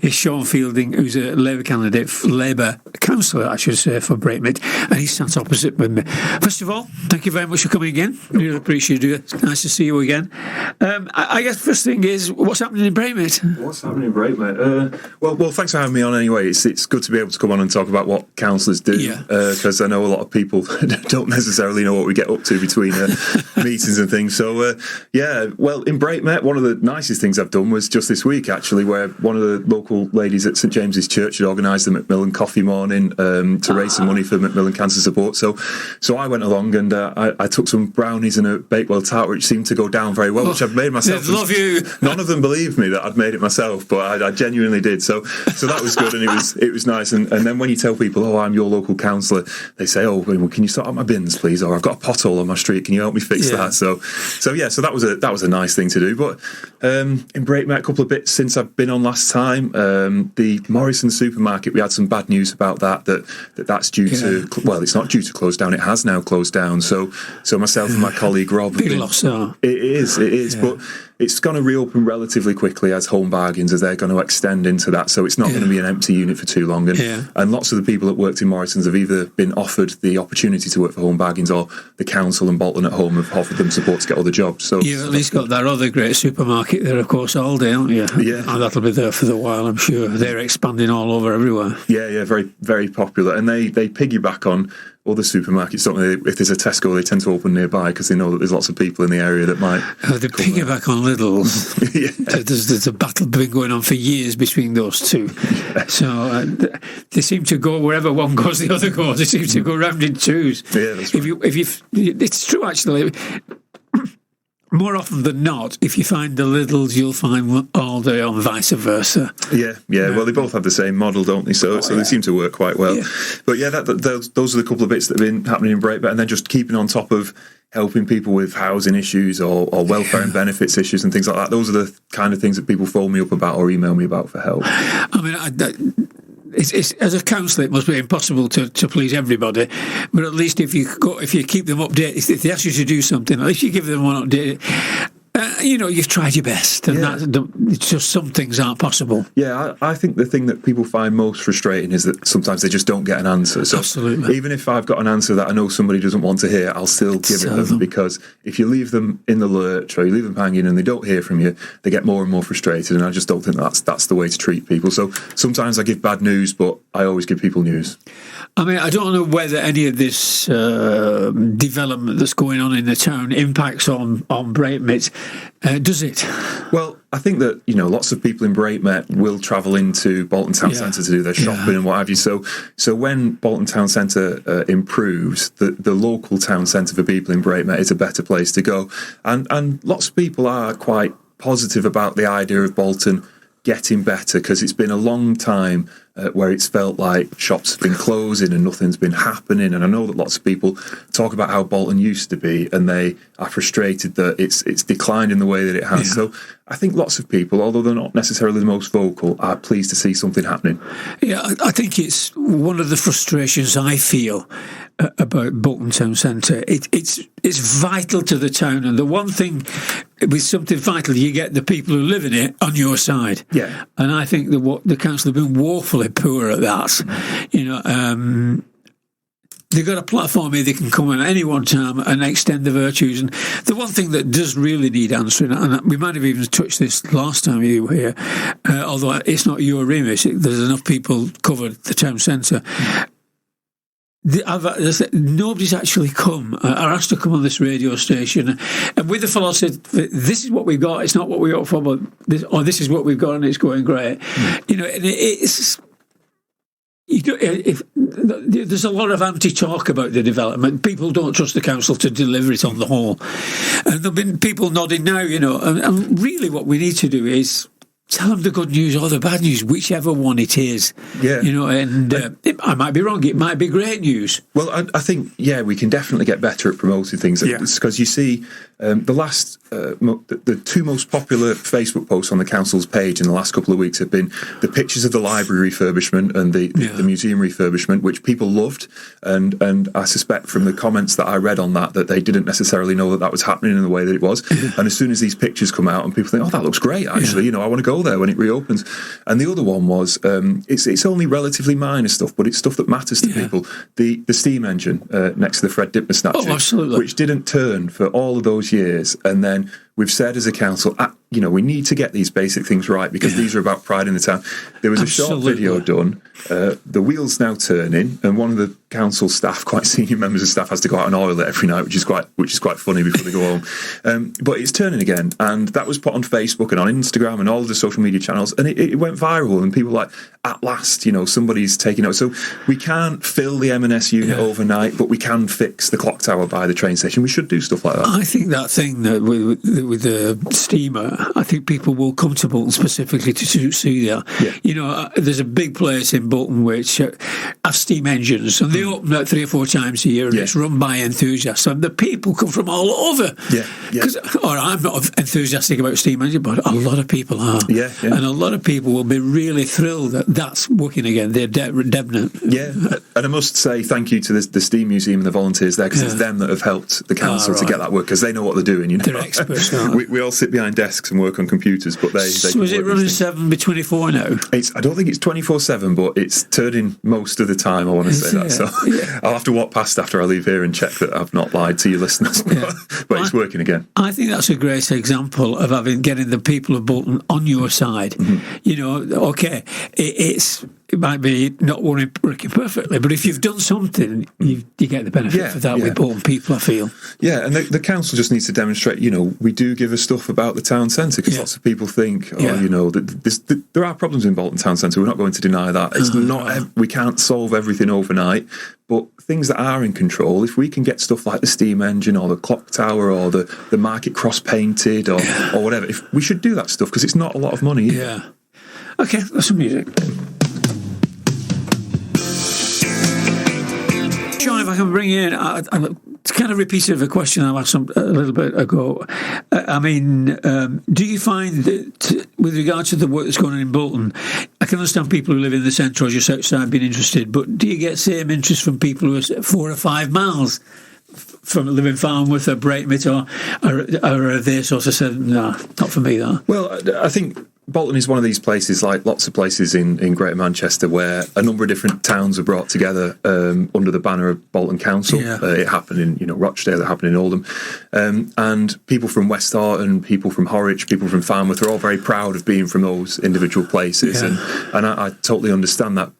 is Sean Fielding, who's a Labour candidate, Labour councillor, I should say, for Brakemet, and he's sat opposite with me. First of all, thank you very much for coming again. Really appreciate it. It's nice to see you again. I guess the first thing is, what's happening in Brakemet? What's happening in Brakemet? Well, thanks for having me on anyway. It's good to be able to come on and talk about what councillors do, because I know a lot of people don't necessarily know what we get up to between meetings and things. So, well, in Brakemet, one of the nicest things I've done was just this week, actually, where one of the local ladies at St James's Church had organised the Macmillan Coffee Morning to raise some money for Macmillan Cancer Support. So I went along and I took some brownies and a Bakewell tart, which seemed to go down very well, which I've made myself. Love you. None of them believed me that I'd made it myself, but I genuinely did. So that was good, and it was nice. And then when you tell people, oh, I'm your local councillor, they say, oh, well, can you sort out my bins, please? Or I've got a pothole on my street, can you help me fix that? So that was a nice thing to do. But in Brakemet, a couple of bits since I've been on last time. The Morrison supermarket, we had some bad news about that's due to, well, it's not due to close down, it has now closed down. So myself and my colleague Rob, big loss. It is, but it's going to reopen relatively quickly as Home Bargains, as they're going to extend into that. So it's not going to be an empty unit for too long. And lots of the people that worked in Morrison's have either been offered the opportunity to work for Home Bargains, or the council and Bolton at Home have offered them support to get other jobs. So you've at least got that other great supermarket there, of course, Aldi, haven't you? Yeah. And that'll be there for a while, I'm sure. They're expanding all over everywhere. Yeah, very, very popular. And they piggyback on other supermarkets, don't they? If there's a Tesco, they tend to open nearby because they know that there's lots of people in the area that might. They piggyback on Lidl's. There's a battle been going on for years between those two. So they seem to go wherever one goes, the other goes. They seem to go round in twos. Yeah, that's right. It's true, actually. More often than not, if you find the Lidls, you'll find Aldi, and vice versa. Yeah. Well, they both have the same model, don't they? So they seem to work quite well. Yeah. But those are the couple of bits that have been happening in Brakemet, and then just keeping on top of helping people with housing issues or welfare and benefits issues and things like that. Those are the kind of things that people phone me up about or email me about for help. I mean, It's, as a councillor, it must be impossible to please everybody. But at least if you keep them updated, if they ask you to do something, at least you give them one update. You've tried your best, and it's just some things aren't possible. Yeah, I think the thing that people find most frustrating is that sometimes they just don't get an answer. So absolutely. Even if I've got an answer that I know somebody doesn't want to hear, I'll still give it them, because if you leave them in the lurch or you leave them hanging and they don't hear from you, they get more and more frustrated, and I just don't think that's the way to treat people. So sometimes I give bad news, but I always give people news. I mean, I don't know whether any of this development that's going on in the town impacts on Brakemet. Does it? Well, I think that, lots of people in Brakemet will travel into Bolton Town Centre to do their shopping and what have you. So when Bolton Town Centre improves, the local town centre for people in Brakemet is a better place to go. And lots of people are quite positive about the idea of Bolton getting better, because it's been a long time where it's felt like shops have been closing and nothing's been happening. And I know that lots of people talk about how Bolton used to be, and they are frustrated that it's declined in the way that it has. So I think lots of people, although they're not necessarily the most vocal, are pleased to see something happening. Yeah, I think it's one of the frustrations I feel about Bolton Town Centre. It's vital to the town, and the one thing with something vital, you get the people who live in it on your side. Yeah, and I think the council have been woefully poor at that. They've got a platform here they can come in at any one time and extend the virtues. And the one thing that does really need answering, and we might have even touched this last time you were here, although it's not your remit, there's enough people covered the town centre. Nobody's actually come or asked to come on this radio station, and with the philosophy, this is what we've got, it's not what we hope for, but this is what we've got and it's going great. It's there's a lot of anti-talk about the development. People don't trust the council to deliver it on the whole, and there've been people nodding now, and really what we need to do is tell them the good news or the bad news, whichever one it is. Yeah. I might be wrong, it might be great news. Well, I think, we can definitely get better at promoting things. Because you see, the two most popular Facebook posts on the council's page in the last couple of weeks have been the pictures of the library refurbishment and the museum refurbishment, which people loved, and I suspect from the comments that I read on that they didn't necessarily know that was happening in the way that it was. And as soon as these pictures come out and people think, oh, that looks great, actually, I want to go there when it reopens. And the other one was it's only relatively minor stuff, but it's stuff that matters to people. The steam engine next to the Fred Dipner statue, which didn't turn for all of those years, and then we've said as a council, we need to get these basic things right because these are about pride in the town. There was a short video done. The wheel's now turning, and one of the council staff, quite senior members of staff, has to go out and oil it every night, which is quite funny before they go home. But it's turning again, and that was put on Facebook and on Instagram and all of the social media channels, and it went viral. And people were like, at last, somebody's taking out. So we can't fill the M&S unit overnight, but we can fix the clock tower by the train station. We should do stuff like that. I think that thing that with the steamer, I think people will come to Bolton specifically to see that. Yeah. There's a big place in Bolton which have steam engines, and they open about 3 or 4 times a year, and it's run by enthusiasts, and the people come from all over. Or I'm not enthusiastic about steam engines, but a lot of people are. And a lot of people will be really thrilled that that's working again. They're definite. And I must say thank you to the Steam Museum and the volunteers there, because it's them that have helped the council to get that work, because they know what they're doing. They're experts. We all sit behind desks and work on computers, but they so is it running 7/24 now? I don't think it's 24/7, but it's turning most of the time. I want to say that. So I'll have to walk past after I leave here and check that I've not lied to you listeners. But it's working again. I think that's a great example of getting the people of Bolton on your side. It might be not working perfectly, but if you've done something, you get the benefit of that with Bolton people, I feel. Yeah, and the council just needs to demonstrate, we do give us stuff about the town centre, because lots of people think, there are problems in Bolton town centre. We're not going to deny that. It's we can't solve everything overnight, but things that are in control, if we can get stuff like the steam engine or the clock tower or the market cross painted or whatever, we should do that stuff, because it's not a lot of money. Yeah. Okay, that's some music. Sean, if I can bring in, it's kind of repeated a question I asked a little bit ago. Do you find that, with regard to the work that's going on in Bolton, I can understand people who live in the centre or just outside being interested, but do you get same interest from people who are 4 or 5 miles from living Farnworth or Braitmit, or they sort of said, no, not for me, that? Well, I think Bolton is one of these places, like lots of places in Greater Manchester, where a number of different towns are brought together under the banner of Bolton Council. It happened in Rochdale, it happened in Oldham, and people from West Horton, people from Horwich, people from Farnworth are all very proud of being from those individual places, and I totally understand that.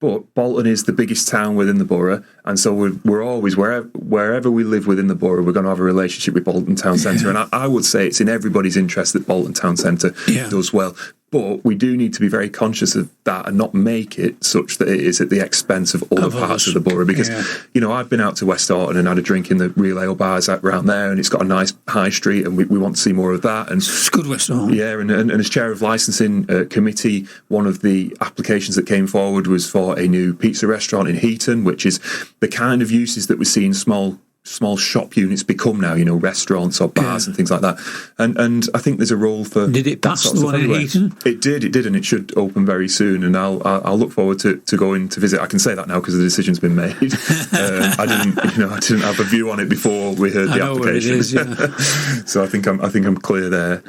But Bolton is the biggest town within the borough, and so we're always, wherever we live within the borough, we're going to have a relationship with Bolton Town Centre. And I would say it's in everybody's interest that Bolton Town Centre does well. But we do need to be very conscious of that and not make it such that it is at the expense of other parts of the borough. Because, I've been out to West Horton and had a drink in the real ale bars around there, and it's got a nice high street, and we want to see more of that. And it's good, West Horton. Yeah, and as chair of licensing committee, one of the applications that came forward was for a new pizza restaurant in Heaton, which is the kind of uses that we're seeing small shop units become now, restaurants or bars and things like that. And I think there's a role for... Did it pass the one in Heaton? It did, and it should open very soon, and I'll look forward to going to visit. I can say that now because the decision's been made. I didn't have a view on it before we heard the application. Where it is, So I think I'm clear there.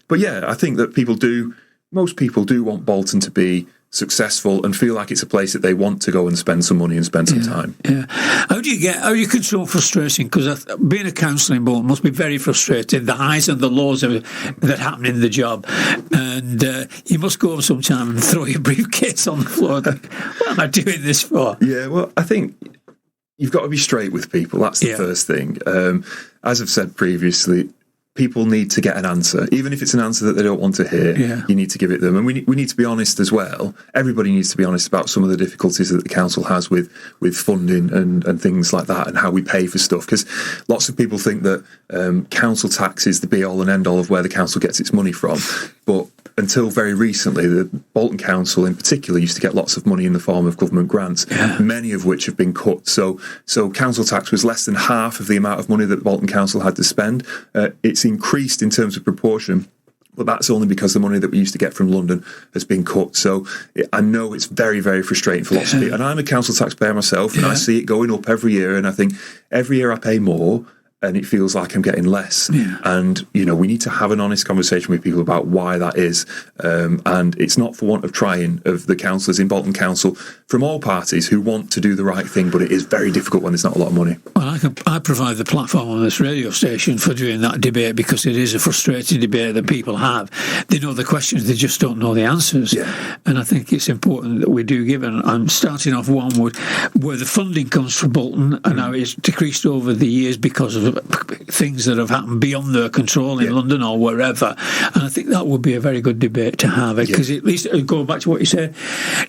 But yeah, I think that most people do want Bolton to be successful and feel like it's a place that they want to go and spend some money and spend some time. Yeah. How do you control frustration? Because being a councillor in Bolton must be very frustrating, the highs and the lows that happen in the job. And you must go home sometime and throw your briefcase on the floor. Like, what am I doing this for? Yeah, well, I think you've got to be straight with people. That's the first thing. As I've said previously, people need to get an answer. Even if it's an answer that they don't want to hear, you need to give it them. And we need to be honest as well. Everybody needs to be honest about some of the difficulties that the council has with funding and things like that, and how we pay for stuff. Because lots of people think that council tax is the be-all and end-all of where the council gets its money from. But until very recently, the Bolton Council in particular used to get lots of money in the form of government grants, many of which have been cut. So council tax was less than half of the amount of money that Bolton Council had to spend. It's increased in terms of proportion, but that's only because the money that we used to get from London has been cut. So I know it's very, very frustrating for lots of people. And I'm a council taxpayer myself, and I see it going up every year. And I think every year I pay more, and it feels like I'm getting less. And, we need to have an honest conversation with people about why that is. And it's not for want of trying of the councillors in Bolton Council from all parties who want to do the right thing, but it is very difficult when there's not a lot of money. Well, I provide the platform on this radio station for doing that debate, because it is a frustrating debate that people have. They know the questions, they just don't know the answers. And I think it's important that we do give it. I'm starting off one with where the funding comes from Bolton, and how it's decreased over the years because of things that have happened beyond their control in London or wherever. And I think that would be a very good debate to have, because at least, going back to what you said,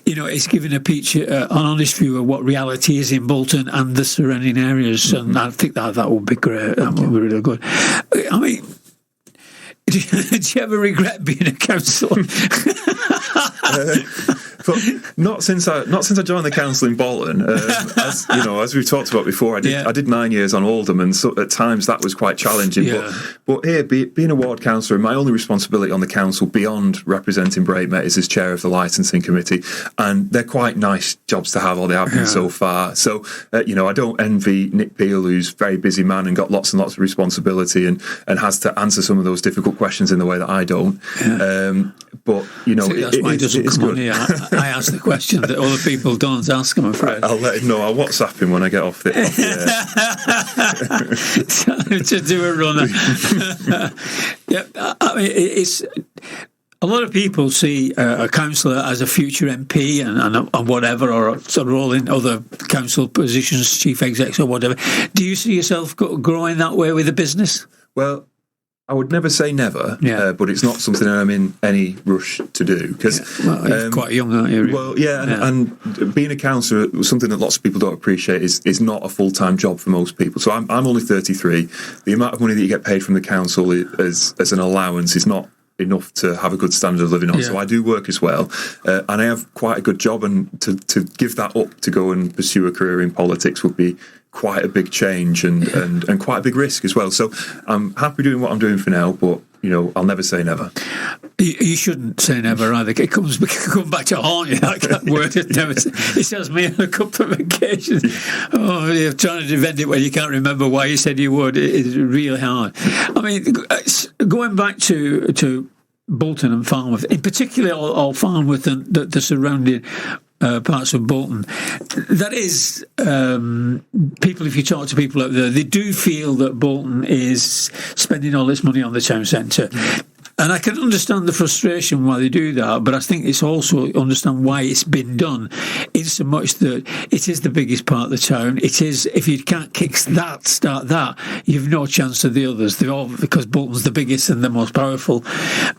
it's giving a an honest view of what reality is in Bolton and the surrounding areas. And I think that would be great. That would be really good. I mean, do you ever regret being a councillor? But not since I joined the council in Bolton. As we've talked about before, I did 9 years on Oldham, and so at times that was quite challenging. But here, being a ward councillor, my only responsibility on the council beyond representing Braidmet is as chair of the licensing committee, and they're quite nice jobs to have, or they have been so far. So I don't envy Nick Peel, who's a very busy man and got lots and lots of responsibility, and has to answer some of those difficult questions in the way that I don't. But that's why he doesn't come on here. I ask the question that other people don't ask, I'm afraid. I'll let him know. I'll WhatsApp him when I get off the air. To do a runner. I mean, it's... A lot of people see a councillor as a future MP and whatever, or a role in other council positions, chief execs or whatever. Do you see yourself growing that way with the business? Well, I would never say never, but it's not something I'm in any rush to do. Because you're quite young, aren't you? Well, and being a councillor, something that lots of people don't appreciate, is not a full-time job for most people. So I'm only 33. The amount of money that you get paid from the council as an allowance is not enough to have a good standard of living on. So I do work as well, and I have quite a good job, and to give that up to go and pursue a career in politics would be quite a big change and quite a big risk as well. So I'm happy doing what I'm doing for now, but I'll never say never. You shouldn't say never either. It comes back to haunt you, that word. It tells me on a couple of occasions. You're trying to defend it when you can't remember why you said you would. It's really hard. I mean, going back to Bolton and Farnworth, in particular, or Farnworth and the surrounding parts of Bolton, that is, people, if you talk to people out there, they do feel that Bolton is spending all its money on the town centre. And I can understand the frustration why they do that, but I think it's also understand why it's been done, in so much that it is the biggest part of the town. It is, if you can't start that, you've no chance of the others. They're all, because Bolton's the biggest and the most powerful,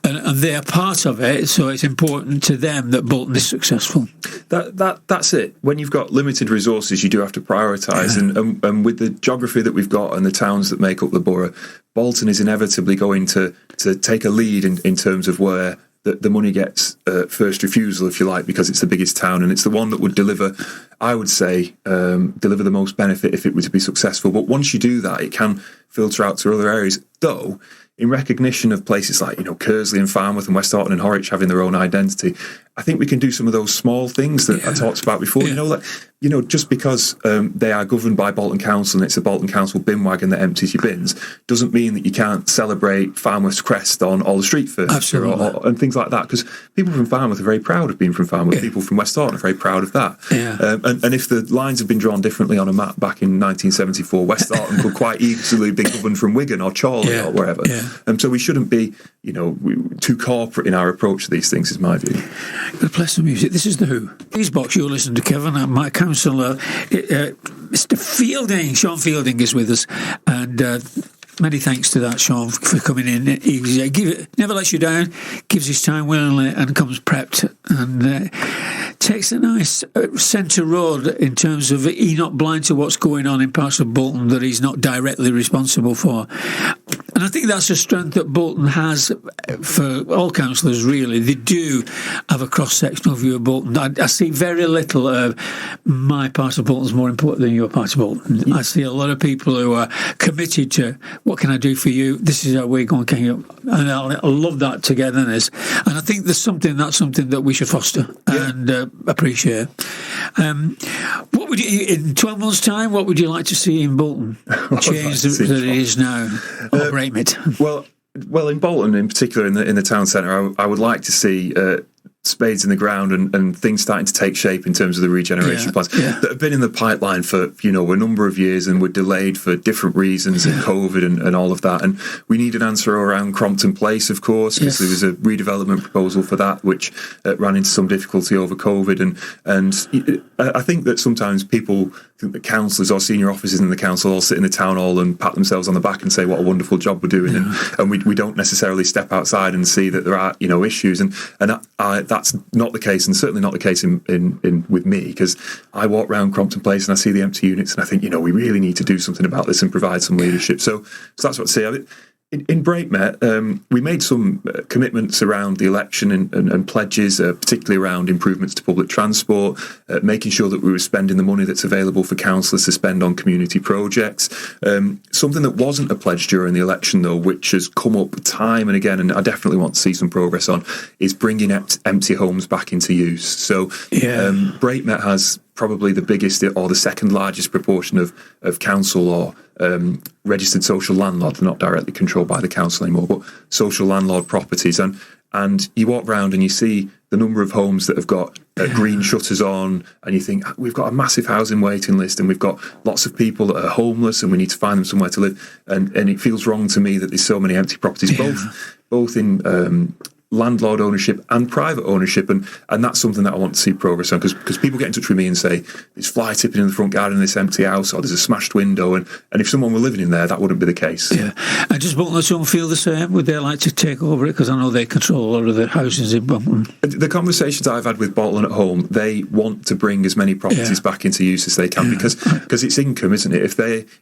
and they're part of it, so it's important to them that Bolton is successful. That's it. When you've got limited resources, you do have to prioritise, and with the geography that we've got and the towns that make up the borough, Bolton is inevitably going to take a lead in terms of where the money gets first refusal, if you like, because it's the biggest town, and it's the one that would deliver, I would say, deliver the most benefit if it were to be successful. But once you do that, it can filter out to other areas, though, in recognition of places like, Kersley and Farnworth and West Horton and Horwich having their own identity. I think we can do some of those small things that I talked about before. Just because they are governed by Bolton Council and it's a Bolton Council bin wagon that empties your bins, doesn't mean that you can't celebrate Farnworth's crest on all the street furniture and things like that. Because people from Farnworth are very proud of being from Farnworth. People from West Horton are very proud of that. And if the lines had been drawn differently on a map back in 1974, West Horton could quite easily be governed from Wigan or Chorley or wherever. So we shouldn't be, too corporate in our approach to these things, is my view. Good, play some music. This is The Who. These box, you're listening to Kevin, and my councillor, Mr. Fielding. Sean Fielding is with us, and many thanks to that, Sean, for coming in. He never lets you down, gives his time willingly, and comes prepped, and takes a nice centre road in terms of he's not blind to what's going on in parts of Bolton that he's not directly responsible for. And I think that's a strength that Bolton has for all councillors, really. They do have a cross-sectional view of Bolton. I see very little of my part of Bolton is more important than your part of Bolton. I see a lot of people who are committed to, what can I do for you? This is how we're going. Can you? And I love that togetherness. And I think that's something that we should foster and appreciate. What would you, in 12 months' time, what would you like to see in Bolton change that it is now? Or Braemit? Well, in Bolton in particular, in the town centre, I would like to see spades in the ground and things starting to take shape in terms of the regeneration plans that have been in the pipeline for a number of years and were delayed for different reasons and COVID and all of that. And we need an answer around Crompton Place, of course, because there was a redevelopment proposal for that which ran into some difficulty over COVID. And I think that sometimes people think that councillors or senior officers in the council all sit in the town hall and pat themselves on the back and say what a wonderful job we're doing, and we don't necessarily step outside and see that there are issues, and that's not the case, and certainly not the case in with me, because I walk around Crompton Place and I see the empty units and I think we really need to do something about this and provide some leadership. So that's what I say. In Braemit, we made some commitments around the election and pledges, particularly around improvements to public transport, making sure that we were spending the money that's available for councillors to spend on community projects. Something that wasn't a pledge during the election, though, which has come up time and again, and I definitely want to see some progress on, is bringing empty homes back into use. So Braemit has probably the biggest or the second largest proportion of council or registered social landlord, not directly controlled by the council anymore, but social landlord properties. And you walk around and you see the number of homes that have got green shutters on, and you think, we've got a massive housing waiting list and we've got lots of people that are homeless and we need to find them somewhere to live. And it feels wrong to me that there's so many empty properties, both in landlord ownership and private ownership, and that's something that I want to see progress on, because people get in touch with me and say there's fly tipping in the front garden in this empty house, or there's a smashed window, and if someone were living in there, that wouldn't be the case. And does Bolton at home feel the same? Would they like to take over it? Because I know they control a lot of the houses in Bolton. The conversations I've had with Bolton at home, they want to bring as many properties back into use as they can, because it's income, isn't it?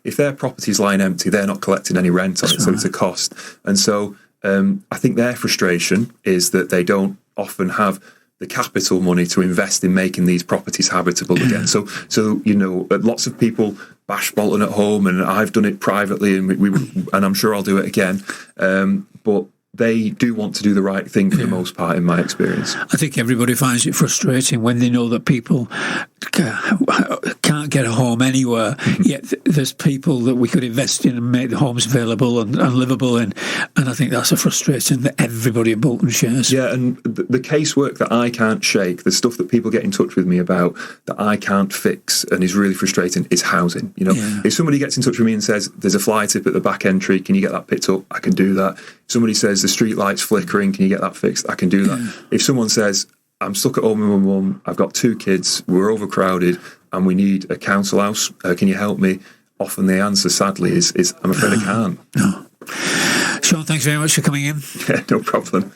If their property's lying empty, they're not collecting any rent on it, so it's a cost. And so I think their frustration is that they don't often have the capital money to invest in making these properties habitable again. So lots of people bash Bolton at home, and I've done it privately, and and I'm sure I'll do it again. But they do want to do the right thing for the most part, in my experience. I think everybody finds it frustrating when they know that people can't get a home anywhere, yet there's people that we could invest in and make the homes available and livable in. And I think that's a frustration that everybody in Bolton shares. Yeah, and the casework that I can't shake, the stuff that people get in touch with me about that I can't fix and is really frustrating, is housing. If somebody gets in touch with me and says, there's a fly tip at the back entry, can you get that picked up? I can do that. If somebody says, the street light's flickering, can you get that fixed? I can do that. If someone says, I'm stuck at home with my mum, I've got 2 kids, we're overcrowded, and we need a council house, can you help me? Often the answer, sadly, is I'm afraid I can't. No. Sean, thanks very much for coming in. Yeah, no problem.